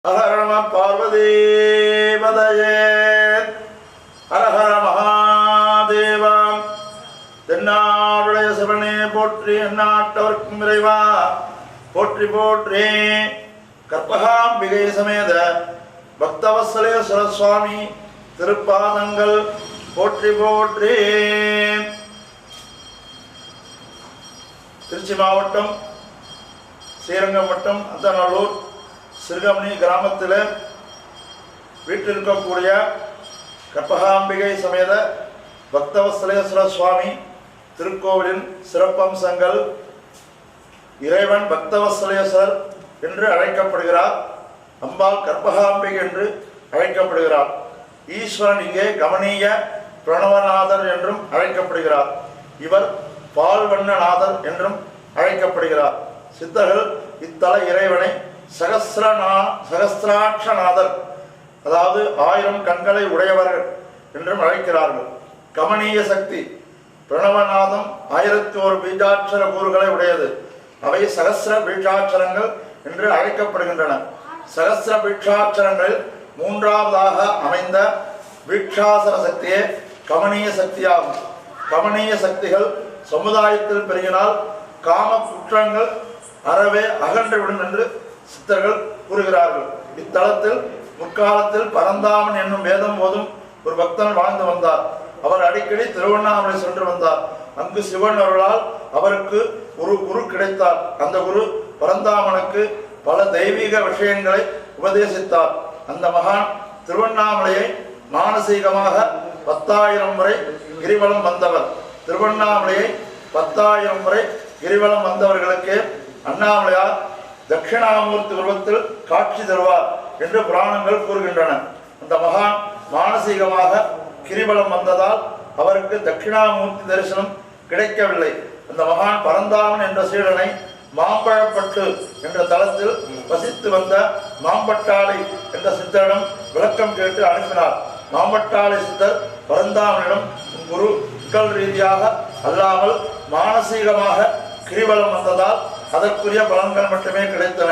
அகரண பார்வதீபதயே ஹரஹர மகாதேவம். தென்னாடுடைய சிவனே போற்றி, எந்நாட்டவர்க்கும் இறைவா போற்றி போற்றி. கற்பகாம்பிகை சமேத பக்தவத்சலேஸ்வர சுவாமி திருப்பாதங்கள் போற்றி போற்றி. திருச்சி மாவட்டம் ஸ்ரீரங்கம் வட்டம் அந்தநல்லூர் சிறுகமணி கிராமத்தில் வீட்டிருக்கக்கூடிய கற்பகாம்பிகை சமேத பக்தவத்சலேஸ்வர சுவாமி திருக்கோவிலின் சிறப்பம்சங்கள். இறைவன் பக்தவத்சலேஸ்வரர் என்று அழைக்கப்படுகிறார், அம்பாள் கற்பகாம்பிகை என்று அழைக்கப்படுகிறார். ஈஸ்வரன் இங்கே கமனீய பிரணவநாதர் என்றும் அழைக்கப்படுகிறார். இவர் பால்வண்ணநாதர் என்றும் அழைக்கப்படுகிறார். சித்தர்கள் இத்தல இறைவனை சகஸ்திராட்சநாதர், அதாவது 1000 கண்களை உடையவர்கள் என்றும் அழைக்கிறார்கள். கமனீய சக்தி பிரணவநாதம் 1001 பீஜாட்சர கூறுகளை உடையது. அவை சகஸ்ர பீஜாட்சரங்கள் என்று அழைக்கப்படுகின்றன. சகஸ்ர பீட்சாட்சரங்களில் 3வதாக அமைந்த பீட்சாசர சக்தியே கமனீய சக்தியாகும். கமனீய சக்திகள் சமுதாயத்தில் பெருகினால் காம குற்றங்கள் அறவே அகன்றுவிடும் என்று சித்தர்கள் கூறுகிறார்கள். இத்தலத்தில் முற்காலத்தில் பரந்தாமன் என்னும் வேதம் போதும் ஒரு பக்தன் வாழ்ந்து வந்தார். அவர் அடிக்கடி திருவண்ணாமலை சென்று வந்தார். அங்கு சிவன் அருளால் அவருக்கு ஒரு குரு கிடைத்தார். அந்த குரு பரந்தாமனுக்கு பல தெய்வீக விஷயங்களை உபதேசித்தார். அந்த மகான் திருவண்ணாமலையை மானசீகமாக 10,000 முறை கிரிவலம் வந்தவர். திருவண்ணாமலையை 10,000 முறை கிரிவலம் வந்தவர்களுக்கு அண்ணாமலையார் தட்சிணாமூர்த்தி உருவத்தில் காட்சி தருவார் என்று புராணங்கள் கூறுகின்றன. அந்த மகான் மானசீகமாக கிரிவலம் வந்ததால் அவருக்கு தட்சிணாமூர்த்தி தரிசனம் கிடைக்கவில்லை. அந்த மகான் பரந்தாமன் என்ற சீடனை மாம்பழப்பட்டு என்ற தலத்தில் வசித்து வந்த மாம்பட்டாளை என்ற சித்தரிடம் விளக்கம் கேட்டு அனுப்பினார். மாம்பட்டாளை சித்தர் பரந்தாமனிடம் குரு உடல் ரீதியாக அல்லாமல் மானசீகமாக கிரிவலம் வந்ததால் அதற்குரிய பலன்கள் மட்டுமே கிடைத்தன.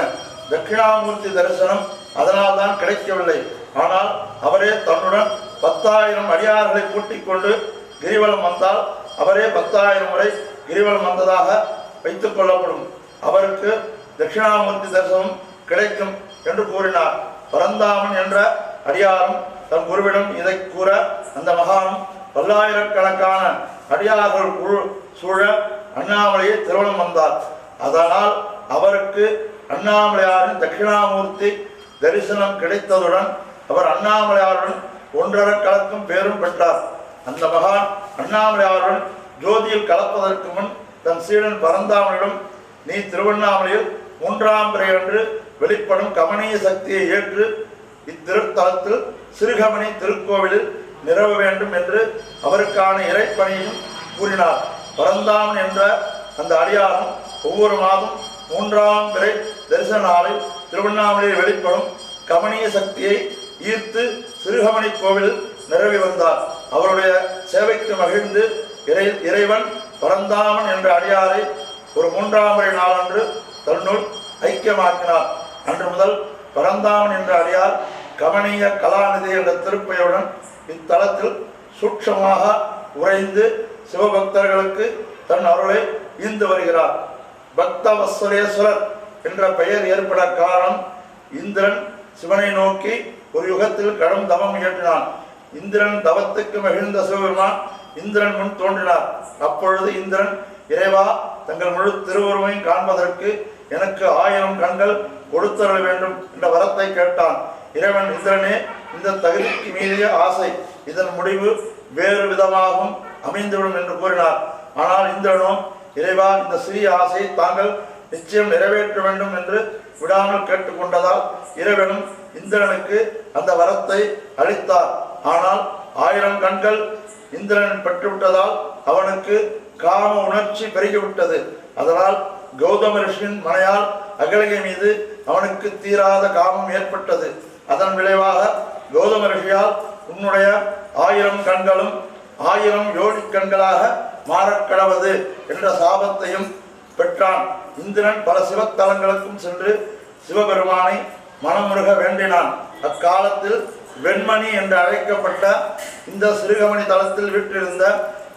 தட்சிணாமூர்த்தி தரிசனம் அதனால் தான் கிடைக்கவில்லை. ஆனால் அவரே தன்னுடன் 10,000 அடியார்களை கூட்டிக் கொண்டு கிரிவலம் வந்தால் அவரே 10,000 முறை கிரிவலம் வந்ததாக வைத்துக் கொள்ளப்படும். அவருக்கு தட்சிணாமூர்த்தி தரிசனம் கிடைக்கும் என்று கூறினார். பரந்தாமன் என்ற அடியாரும் தன் குருவிடம் இதை கூற அந்த மகானும் பல்லாயிரக்கணக்கான அடியார்கள் சூழ அண்ணாமலையை திருவண்ணம் வந்தார். அதனால் அவருக்கு அண்ணாமலையாரின் தட்சிணாமூர்த்தி தரிசனம் கிடைத்ததுடன் அவர் அண்ணாமலையாருடன் 1.5 கலக்கும் பேரும் பெற்றார். அந்த மகான் அண்ணாமலையாருடன் ஜோதியில் கலப்பதற்கு முன் தன் சீடன் பரந்தாமனிடம், நீ திருவண்ணாமலையில் 3ஆம் பிறை அன்று வெளிப்படும் கமனீய சக்தியை ஏற்று இத்திருத்தலத்தில் சிறுகமணி திருக்கோவிலில் நிறுவ வேண்டும் என்று அவருக்கான இறைப்பணியையும் கூறினார். பரந்தாமன் என்ற அந்த அடியாரும் ஒவ்வொரு மாதம் 3ஆம் பிறை தரிசன நாளில் திருவண்ணாமலையில் வெளிப்படும் கமனீய சக்தியை ஈர்த்து சிறுகமணி கோவில் நிறுவி வந்தார். அவருடைய சேவைக்கு மகிழ்ந்து இறைவன் பரந்தாமன் என்ற அடியாரை ஒரு 3ஆம் பிறை நாளன்று தன்னுள் ஐக்கியமாக்கினார். அன்று முதல் பரந்தாமன் என்ற அடியார் கமனீய கலாநிதி என்ற திருப்பெயருடன் இத்தலத்தில் சூட்சமாக உறைந்து சிவபக்தர்களுக்கு தன் அருளை ஈந்து வருகிறார். பக்தவத்சலேஸ்வரர் என்ற பெயர் ஏற்பட காரணம், இந்திரன் சிவனை நோக்கி ஒரு யுகத்தில் கடும் தவம் இயற்றினான். இந்திரன் தவத்துக்கு மகிழ்ந்த சிவபெருமான் இந்திரன் முன் தோன்றினார். அப்பொழுது இந்திரன், இறைவா, தங்கள் முழு திருவுருவையும் காண்பதற்கு எனக்கு 1000 கண்கள் கொடுத்தருள வேண்டும் என்ற வரத்தை கேட்டான். இறைவன், இந்திரனே, இந்த தகுதிக்கு மீறிய ஆசை, இதன் முடிவு வேறு விதமாகவும் அமைந்துவிடும் என்று கூறினார். ஆனால் இந்திரனோ, இறைவா, இந்த சிறிய ஆசை தாங்கள் நிச்சயம் நிறைவேற்ற வேண்டும் என்று விடாமல் கேட்டுக்கொண்டதால் இறைவனும் இந்திரனுக்கு அந்த வரத்தை அளித்தார். ஆனால் 1000 கண்கள் இந்திரன் பெற்றுவிட்டதால் அவனுக்கு காம உணர்ச்சி பெருகிவிட்டது. அதனால் கௌதம ரிஷியின் மனையால் அகலிகை மீது அவனுக்கு தீராத காமம் ஏற்பட்டது. அதன் விளைவாக கௌதம ரிஷியால் உன்னுடைய 1000 கண்களும் 1000 யோடி கண்களாக மாறக்கடவது என்ற சாபத்தையும் பெற்றான். இந்திரன் பல சிவத்தலங்களுக்கும் சென்று சிவபெருமானை மனமுருக வேண்டினான். அக்காலத்தில் வெண்மணி என்று அழைக்கப்பட்ட இந்த சிறுகமணி தளத்தில் வீற்றிருந்த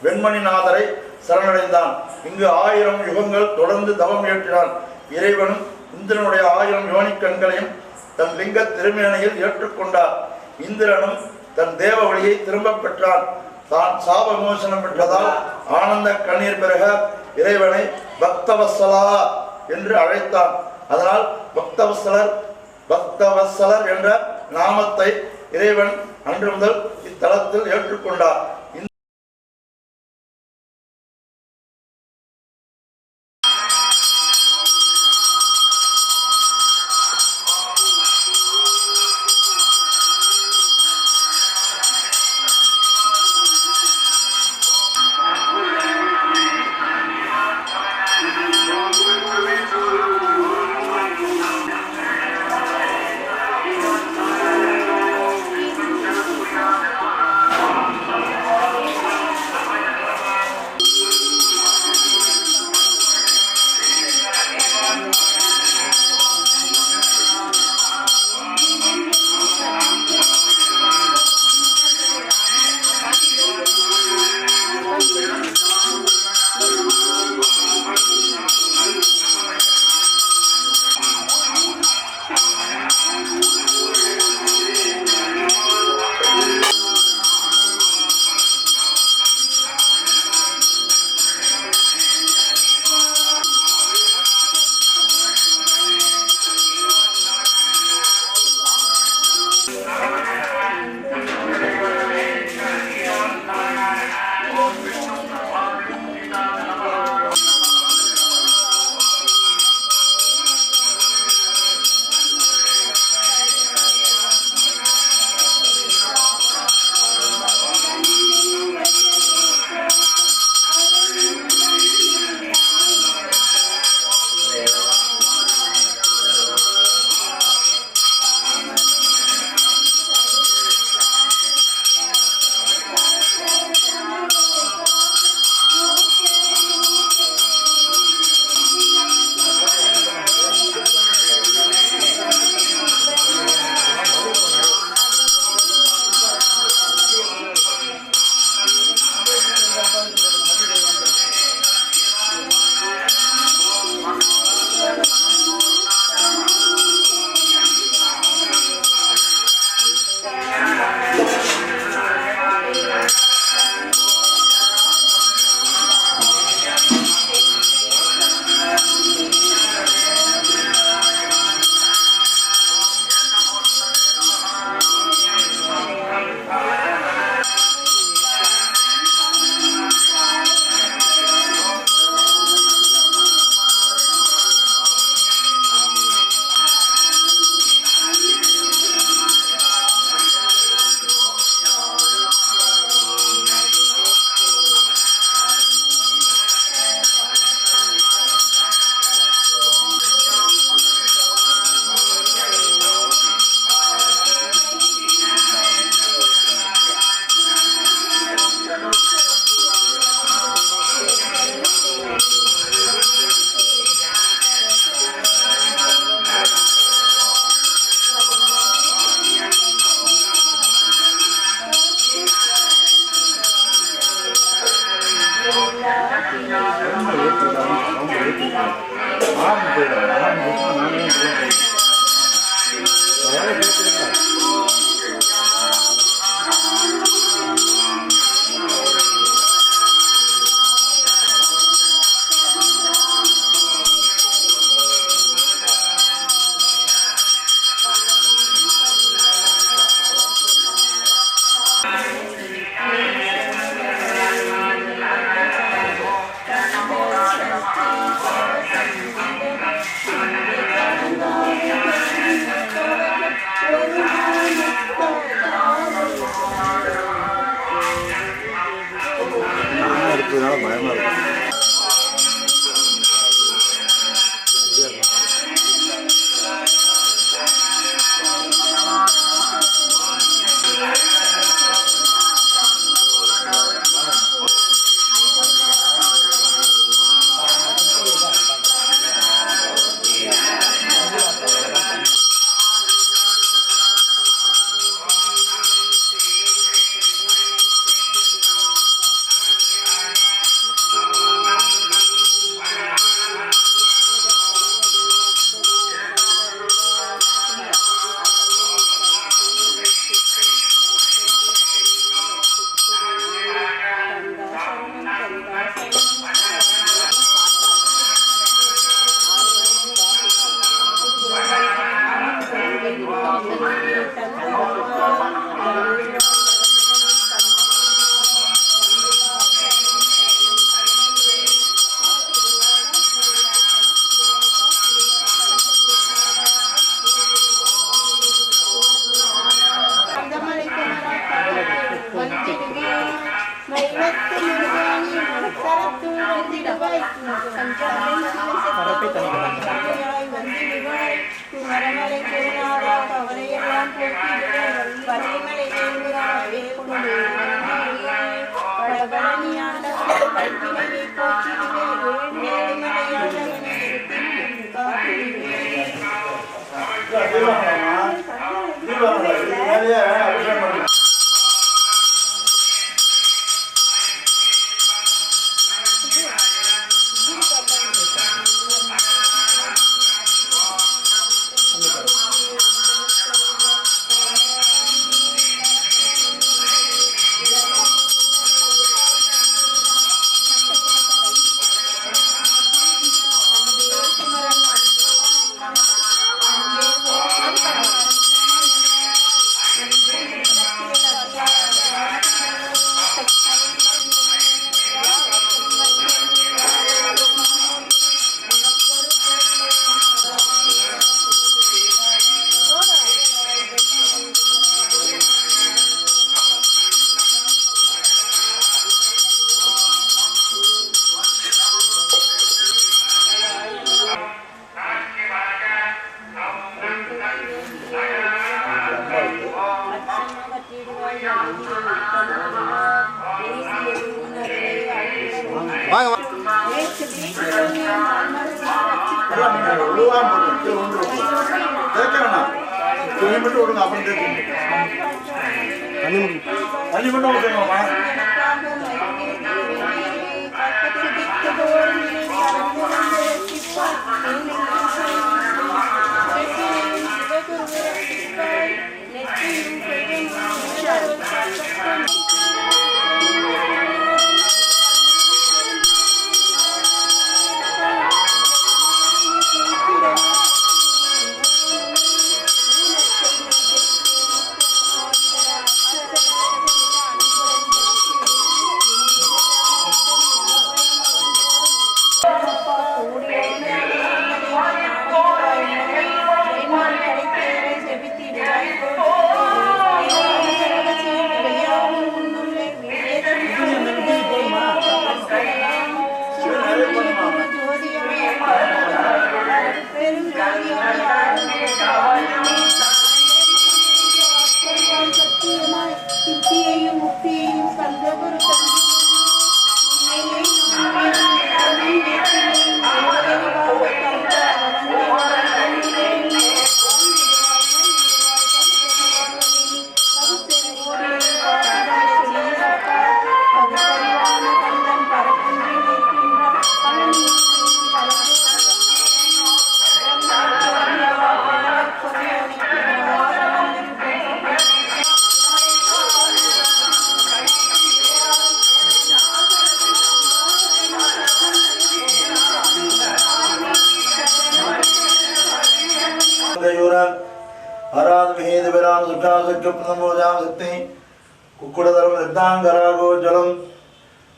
வெண்மணிநாதரை சரணடைந்தான். இங்கு 1000 யுகங்கள் தொடர்ந்து தவம் ஏற்றினான். இறைவனும் இந்திரனுடைய 1000 யோனி கண்களையும் தன் லிங்க திருமேனையில் ஏற்றுக்கொண்டார். இந்திரனும் தன் தேவ வழியை திரும்ப பெற்றான். தான் சாப மோசனம் பெற்றதால் ஆனந்த கண்ணீர் பெருக இறைவனை பக்தவத்சலா என்று அழைத்தான். அதனால் பக்தவத்சலர் என்ற நாமத்தை இறைவன் அன்று முதல் இத்தலத்தில் ஏற்றுக்கொண்டார்.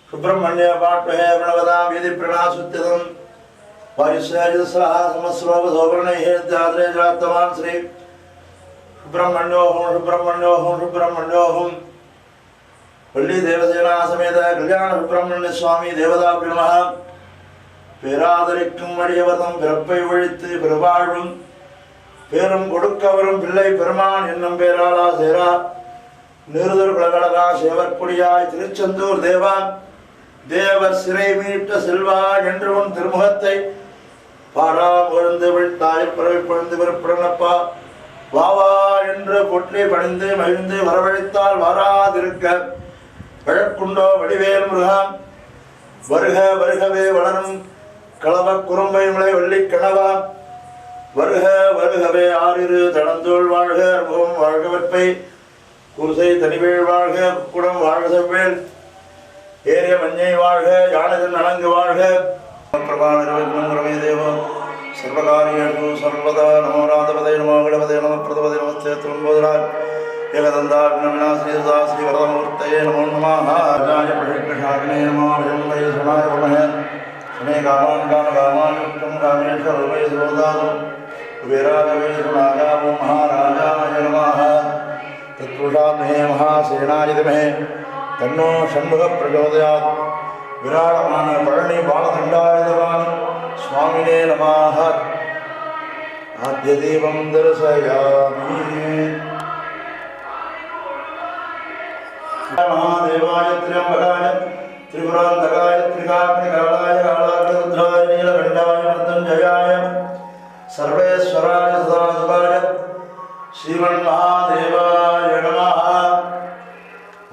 सुब्रह्मण्य पाठ्वहे प्रणवदां यदि प्रणासुत्यदं वायुस्याजसहासमस्रोपधोवर्णैः जातवान् श्री सुब्रह्मण्योऽहं सुब्रह्मण्योऽहं वल्ली देवसेना समेत कल्याण सुब्रह्मण्य स्वामी देवताभ्यो नमः பேராதரிக்கும் அடியவர்தம் பிறப்பை ஒழித்து பெருவாழ்வும் பேரும் கொடுக்கவரும் பிள்ளை பெருமான் என்னும் பேராளா சேரா நிருதர் குலகலகா சேவற்குடியாய் திருச்செந்தூர் தேவா தேவர் சிறை மீட்ட செல்வா என்று உன் திருமுகத்தை பாரா பொழுந்து விழ்த்தாய் பிறவி பொழுந்து விற்படனப்பா வாவா என்று பொற்றி பணிந்து மகிழ்ந்து வரவழைத்தால் வாராதிருக்க வழக்குண்டோ வடிவேல் முருகாம் வருக வருகவே வளரும் களவ குறும்பை முளை வள்ளி கணவா வருக வருகவே ஆறிரு தடந்தோள் வாழ்க அனுபவம் வாழ்க வெப்பை குருசை தனிவேள் வாழ்க குடம் வாழ்க செவ்வேல் ஏரிய மஞ்சை வாழ்க யானகன் அணங்கு வாழ்க பிரபாணமே தேவம் சர்வகாரியேஷு சர்வதா நமோ ராதபதே நமோ விடபதே நம பிரதபதே நமஸ்தே துன்போதராய் ஏகதந்தா விநாசிதா ஸ்ரீ வரதமூர்த்தயே நமோ நமः ராஜாய பிரகிருஷாக்னே நமோ விஜம்பை சமாய நமः சமே காமான் காமகாமான் யுக்தம் காமேஸ்வரூபே சரோதாதோ குபேராகவே சுநாகாவோ மகாராஜாய நமः தத்புருஷாமஹே மகாசேனாய வித்மஹே தன்னோ ஷண்முகः பிரச்சோதயாத் விராடமான பழனி பாலதண்டாயுதவான் சுவாமினே நமः ஆத்ய தீபம் தரிசயாமி. महादेवाय त्र्यंबकाय त्रिपुरांतकाय त्रिकाग्निकालाय कालाग्निरुद्राय नीलकंठाय मृत्युंजयाय सर्वेश्वराय सदाशिवाय श्रीमन्महादेवाय नमः।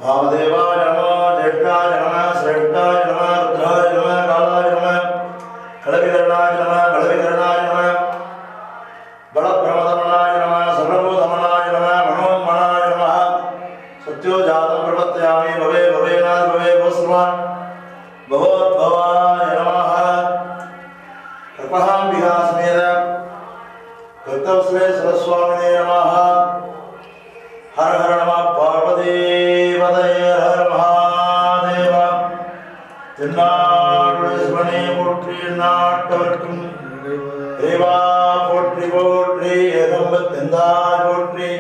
वामदेवाय नमः, ज्येष्ठाय नमः, श्रेष्ठाय नमः, रुद्राय नमः, कालाय नमः, कलविकरणाय नमः, बलविकरणाय नमः, बलब्रह्मदमनाय नमः, सर्वभूतमनाय नमः, मनोन्मनाय नमः। सत्योजातं प्रवर्तयामि भवे भवेनाथ भवे भवस्वान् भवोद्भवाय नमः। कृपाम्बिका समेत भक्तवत्सले सरस्वामिने नमः। हर हर नमः पार्वतीपतये हर महादेव। தென்னாடுடைய சிவனே போற்றி, நாட்டவர்க்கும் இறைவா போற்றி போற்றி, ஏகம்பத்தெந்தாய் போற்றி,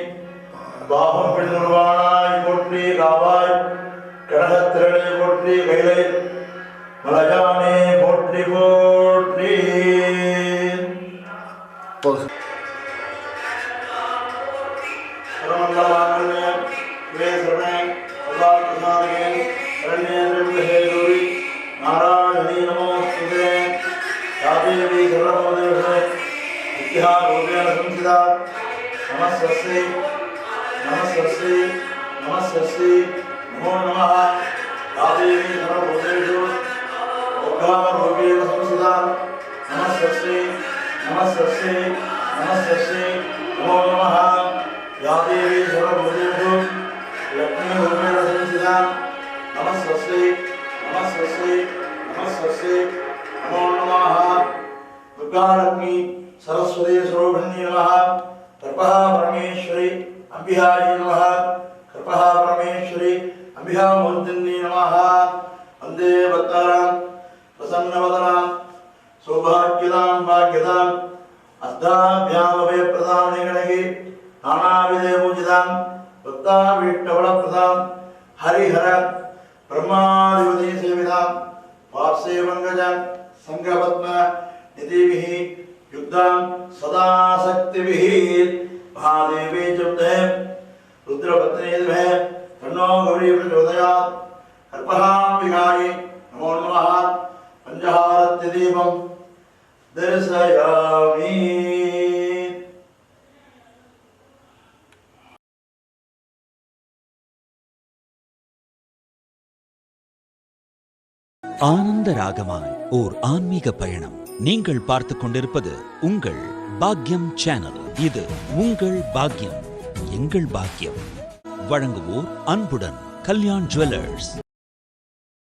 பாகம் பெண் உருவானாய் போற்றி, காவாய் கடகத்திரளே போற்றி, கைலை மலையானே போற்றி போற்றி. नारायणी नमोस्तुते यादेवी सर्वभूतेषु नित्यारूपेण संस्थिता नमस्ते नमस्ते नमस्ते नमो नमः। यादेवी सर्वभूतेषु उद्धामरूपेण संस्थिता नमस्ते नमस्ते नमस्ते नमो नमः। यादेवी सर्वभूतेषु लक्ष्मीरूपेण संस्थिता नमस्ते नमस्ते नमस्ते नमो नमः। दुर्गालक्ष्मी सरस्वती स्वरूपिणी नमः। कृपा परमेश्वरी अंबिकायै नमः। कृपा परमेश्वरी अंबिकामूर्तिनी नमः। वन्दे भक्तानां प्रसन्नवदनां सौभाग्यदां भाग्यदां अष्टाभ्यामभयप्रदां निगणगे नानाविधे पूजितां भक्ताभीष्टफलप्रदां हरिहर ब्रह्मादिपति सेवितां पार्श्वे पंकजं संघपद्म निधिभिः युक्तां सदा शक्तिभिः महादेवी जुब्धे रुद्रपत्नीभिः तन्नो गौरी प्रचोदयात्। कर्पहाम्बिकायै नमो नमः। पञ्चहारत्यदीपं दर्शयामि। ஆனந்த ராகமாய் ஓர் ஆன்மீக பயணம். நீங்கள் பார்த்துக் கொண்டிருப்பது உங்கள் பாக்யம் சேனல். இது உங்கள் பாக்யம், எங்கள் பாக்யம். வழங்குவோர் அன்புடன் கல்யாண் ஜுவல்லர்ஸ்.